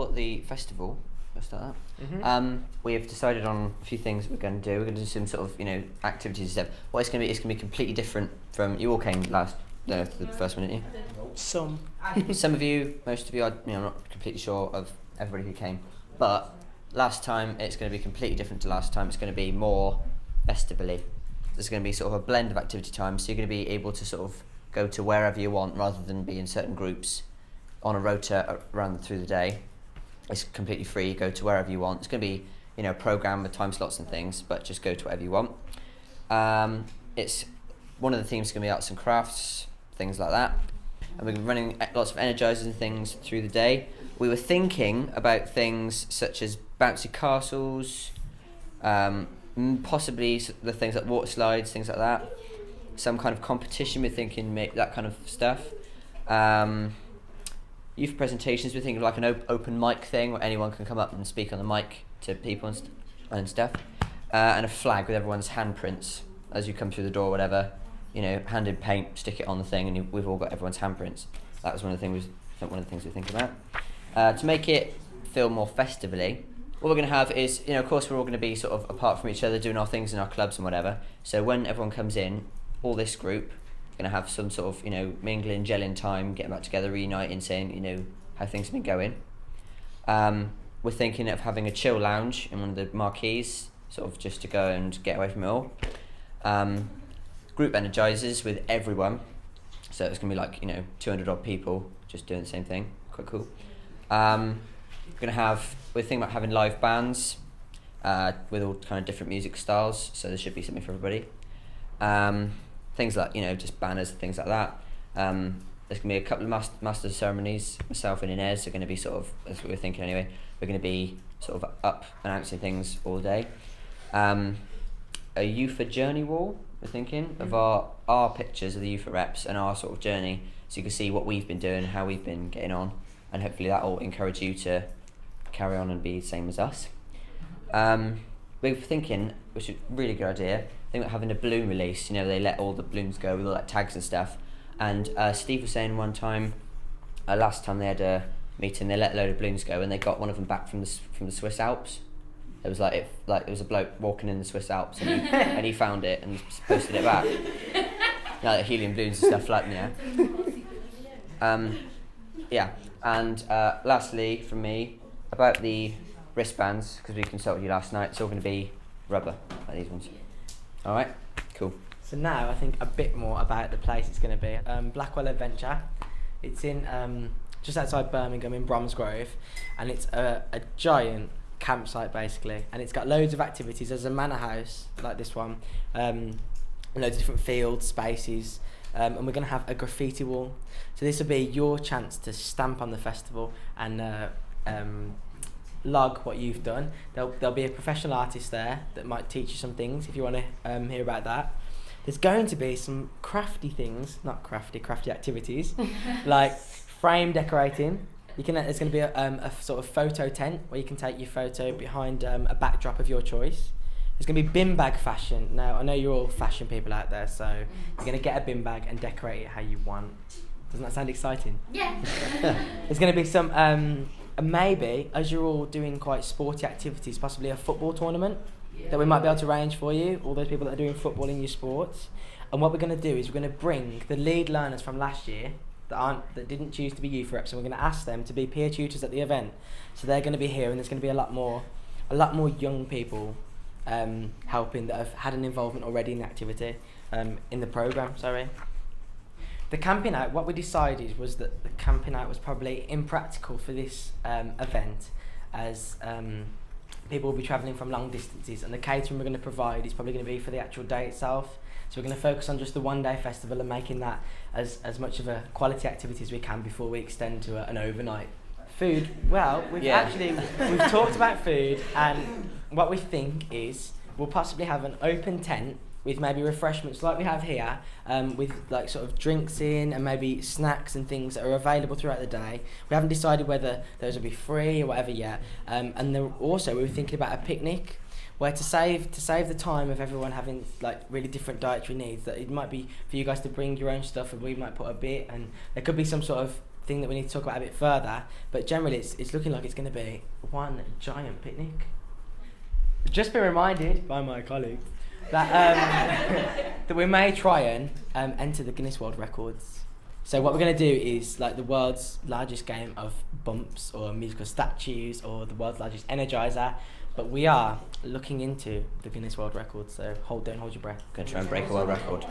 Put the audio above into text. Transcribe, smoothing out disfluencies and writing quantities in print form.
for the festival, let's start that. We have decided on a few things we're going to do. We're going to do some sort of, activities and stuff. What it's going to be completely different from, you all came last, the first one, didn't you? Some of you, most of you, I'm not completely sure of everybody who came. But last time, it's going to be completely different to last time. It's going to be more festively. There's going to be sort of a blend of activity times, so you're going to be able to sort of go to wherever you want rather than be in certain groups on a rota through the day. It's completely free, go to wherever you want. It's going to be, a program with time slots and things, but just go to whatever you want. It's one of the themes is going to be arts and crafts, things like that. And we're running lots of energizers and things through the day. We were thinking about things such as bouncy castles, possibly the things like water slides, things like that. Some kind of competition, we're thinking that kind of stuff. Youth presentations, we're thinking of like an open mic thing where anyone can come up and speak on the mic to people and stuff. And a flag with everyone's handprints as you come through the door or whatever. Hand in paint, stick it on the thing, and we've all got everyone's handprints. That was one of the things we're thinking about. To make it feel more festively, what we're going to have is, of course, we're all going to be sort of apart from each other, doing our things in our clubs and whatever. So when everyone comes in, all this group, going to have some sort of, mingling, gelling time, getting back together, reuniting, saying, how things have been going. We're thinking of having a chill lounge in one of the marquees, sort of just to go and get away from it all. Group energizers with everyone, so it's going to be like 200 odd people just doing the same thing. Quite cool. We're thinking about having live bands with all kind of different music styles, so there should be something for everybody. Things like just banners and things like that. There's going to be a couple of master ceremonies. Myself and Inez are going to be sort of, that's what we're thinking anyway, we're going to be sort of up announcing things all day. A YoUFiestA journey wall, we're thinking, of our pictures of the YoUFiestA reps and our sort of journey, so you can see what we've been doing, how we've been getting on, and hopefully that will encourage you to carry on and be the same as us. We're thinking, which is a really good idea, I think about having a balloon release. They let all the balloons go with all like tags and stuff. And Steve was saying one time, last time they had a meeting, they let a load of balloons go, and they got one of them back from the Swiss Alps. It was like it was a bloke walking in the Swiss Alps, and he found it and posted it back. Like helium balloons and stuff like that. Yeah. And lastly, from me, about the wristbands, because we consulted you last night, it's all going to be rubber, like these ones. All right, cool. So now I think a bit more about the place it's going to be. Blackwell Adventure. It's in just outside Birmingham in Bromsgrove, and it's a giant campsite basically, and it's got loads of activities. There's a manor house like this one, loads of different fields, spaces, and we're going to have a graffiti wall. So this will be your chance to stamp on the festival and log what you've done. There'll be a professional artist there that might teach you some things if you want to hear about that. There's going to be some crafty activities like frame decorating. There's going to be a sort of photo tent where you can take your photo behind a backdrop of your choice. There's going to be bin bag fashion. Now, I know you're all fashion people out there, so you're going to get a bin bag and decorate it how you want. Doesn't that sound exciting? Yeah. There's going to be some, maybe, as you're all doing quite sporty activities, possibly a football tournament that we might be able to arrange for you, all those people that are doing football in your sports. And what we're going to do is we're going to bring the lead learners from last year that didn't choose to be youth reps, and we're going to ask them to be peer tutors at the event. So they're going to be here, and there's going to be a lot more young people helping that have had an involvement already in the activity, in the programme, The camping out, what we decided was that the camping out was probably impractical for this event, as people will be travelling from long distances, and the catering we're going to provide is probably going to be for the actual day itself. So we're going to focus on just the one-day festival and making that as much of a quality activity as we can before we extend to an overnight. Food, well, we've talked about food, and what we think is we'll possibly have an open tent with maybe refreshments like we have here, with like sort of drinks in and maybe snacks and things that are available throughout the day. We haven't decided whether those will be free or whatever yet. And then also we were thinking about a picnic, where to save the time of everyone having like really different dietary needs, that it might be for you guys to bring your own stuff and we might put a bit, and there could be some sort of thing that we need to talk about a bit further. But generally, it's looking like it's going to be one giant picnic. Just been reminded by my colleagues that that we may try and enter the Guinness World Records. So what we're going to do is like the world's largest game of bumps or musical statues or the world's largest energizer. But we are looking into the Guinness World Records, so don't hold your breath. Gonna try and break a world record.